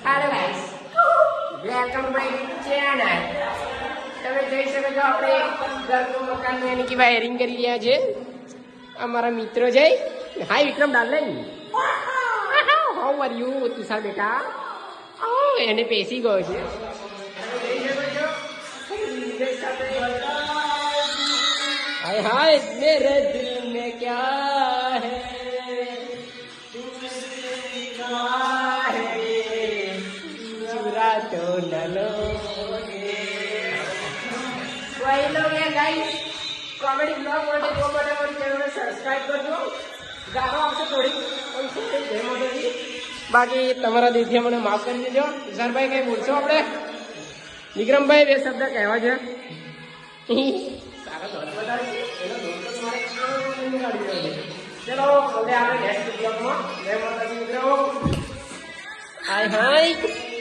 Hello guys, welcome to my channel. તમે જોઈ શકો છો આપણે ઘરનું મકાનનું એની કે વાયરિંગ કરી રહ્યા છે. અમારા મિત્રો છે. Hi Vikram darling, how are you Tushar બેટા? એને પેસી ગયો છે. हाय हाय मेरे दिल में क्या है चुरा तो न लोगे. वही लोग हैं गाइस. कॉमेडी ब्लॉग वाले को फटाफट चैनल में सब्सक्राइब करજો. ગારો આવશે થોડી બાકી તમારા દિલથી મને માફ કરી દેજો. તુષારભાઈ કઈ બોલશો આપણે? વિક્રમભાઈ બે શબ્દ કહેવા છે. ચલો હવે આપણે નેક્સ્ટ બ્લોગમાં જય માતાજી મિત્રો. હાય હાય.